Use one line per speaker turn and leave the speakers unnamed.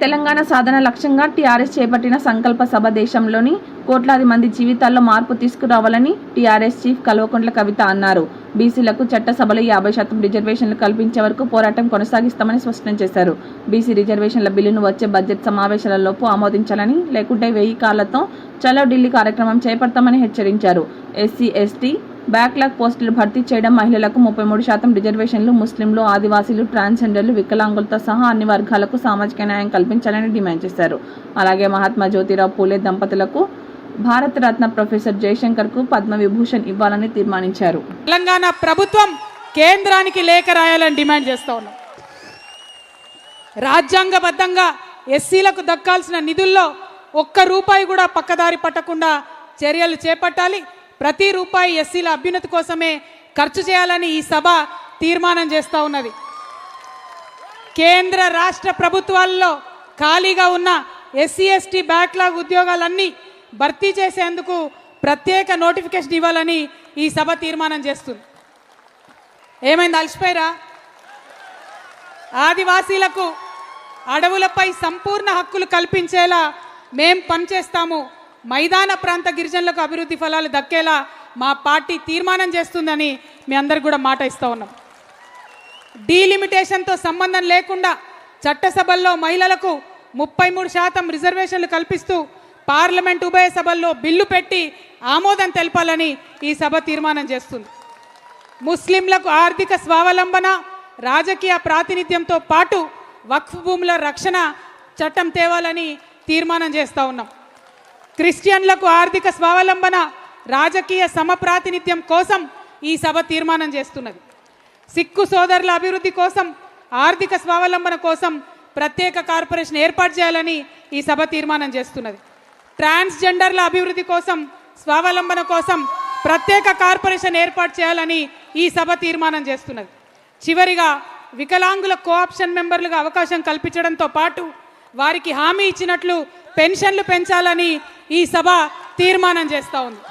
తెలంగాణ సాధన లక్ష్యంగా టీఆర్ఎస్ చేపట్టిన సంకల్ప సభ దేశంలోని కోట్లాది మంది జీవితాల్లో మార్పు తీసుకురావాలని టీఆర్ఎస్ చీఫ్ కల్వకుంట్ల కవిత అన్నారు. బీసీలకు చట్టసభలో 50% రిజర్వేషన్లు కల్పించే వరకు పోరాటం కొనసాగిస్తామని స్పష్టం చేశారు. బీసీ రిజర్వేషన్ల బిల్లును వచ్చే బడ్జెట్ సమావేశాలలోపు ఆమోదించాలని, లేకుంటే 1000 కాళ్లతో చలో ఢిల్లీ కార్యక్రమం చేపడతామని హెచ్చరించారు. ఎస్సీ, ఎస్టీ బ్యాక్లాగ్ పోస్టులు భర్తీ చేయడం, మహిళలకు 33% రిజర్వేషన్లు, ముస్లింలు, ఆదివాసీలు, ట్రాన్స్జెండర్లు, వికలాంగులతో సహా అన్ని వర్గాలకు సామాజిక న్యాయం కల్పించాలని డిమాండ్ చేశారు. అలాగే మహాత్మా జ్యోతిరావు పూలే దంపతులకు భారత రత్న ప్రొఫెసర్ జయశంకర్కు పద్మవిభూషణ్ ఇవ్వాలని తీర్మానించారు.
తెలంగాణ ప్రభుత్వం కేంద్రానికి లేఖ రాయాలని డిమాండ్ చేస్తా ఉన్నాం. రాజ్యాంగబద్ధంగా ఎస్సీలకు దక్కాల్సిన నిధుల్లో ఒక్క రూపాయి కూడా పక్కదారి పట్టకుండా చర్యలు చేపట్టాలి. ప్రతి రూపాయి ఎస్సీల అభ్యున్నతి కోసమే ఖర్చు చేయాలని ఈ సభ తీర్మానం చేస్తూ ఉన్నది. కేంద్ర రాష్ట్ర ప్రభుత్వాల్లో ఖాళీగా ఉన్న ఎస్సీ, ఎస్టీ బ్యాక్లాగ్ ఉద్యోగాలన్నీ భర్తీ చేసేందుకు ప్రత్యేక నోటిఫికేషన్ ఇవ్వాలని ఈ సభ తీర్మానం చేస్తుంది. ఏమైంది, అలసిపోయారా? ఆదివాసీలకు అడవులపై సంపూర్ణ హక్కులు కల్పించేలా మేం పనిచేస్తాము. మైదాన ప్రాంత గిరిజనులకు అభివృద్ధి ఫలాలు దక్కేలా మా పార్టీ తీర్మానం చేస్తుందని మీ అందరికి కూడా మాట ఇస్తూ ఉన్నాం. డీలిమిటేషన్తో సంబంధం లేకుండా చట్టసభల్లో మహిళలకు 33% రిజర్వేషన్లు కల్పిస్తూ పార్లమెంట్ ఉభయ సభల్లో బిల్లు పెట్టి ఆమోదం తెలపాలని ఈ సభ తీర్మానం చేస్తుంది. ముస్లింలకు ఆర్థిక స్వావలంబన, రాజకీయ ప్రాతినిధ్యంతో పాటు వక్ఫ్ భూముల రక్షణ చట్టం తేవాలని తీర్మానం చేస్తూ ఉన్నాం. క్రిస్టియన్లకు ఆర్థిక స్వావలంబన, రాజకీయ సమప్రాతినిధ్యం కోసం ఈ సభ తీర్మానం చేస్తున్నది. సిక్కు సోదరుల అభివృద్ధి కోసం, ఆర్థిక స్వావలంబన కోసం ప్రత్యేక కార్పొరేషన్ ఏర్పాటు చేయాలని ఈ సభ తీర్మానం చేస్తున్నది. ట్రాన్స్జెండర్ల అభివృద్ధి కోసం, స్వావలంబన కోసం ప్రత్యేక కార్పొరేషన్ ఏర్పాటు చేయాలని ఈ సభ తీర్మానం చేస్తున్నది. చివరిగా వికలాంగుల కోఆప్షన్ మెంబర్లుగా అవకాశం కల్పించడంతో పాటు వారికి హామీ ఇచ్చినట్లు పెన్షన్లు పెంచాలని ఈ సభ తీర్మానం చేస్తూ ఉంది.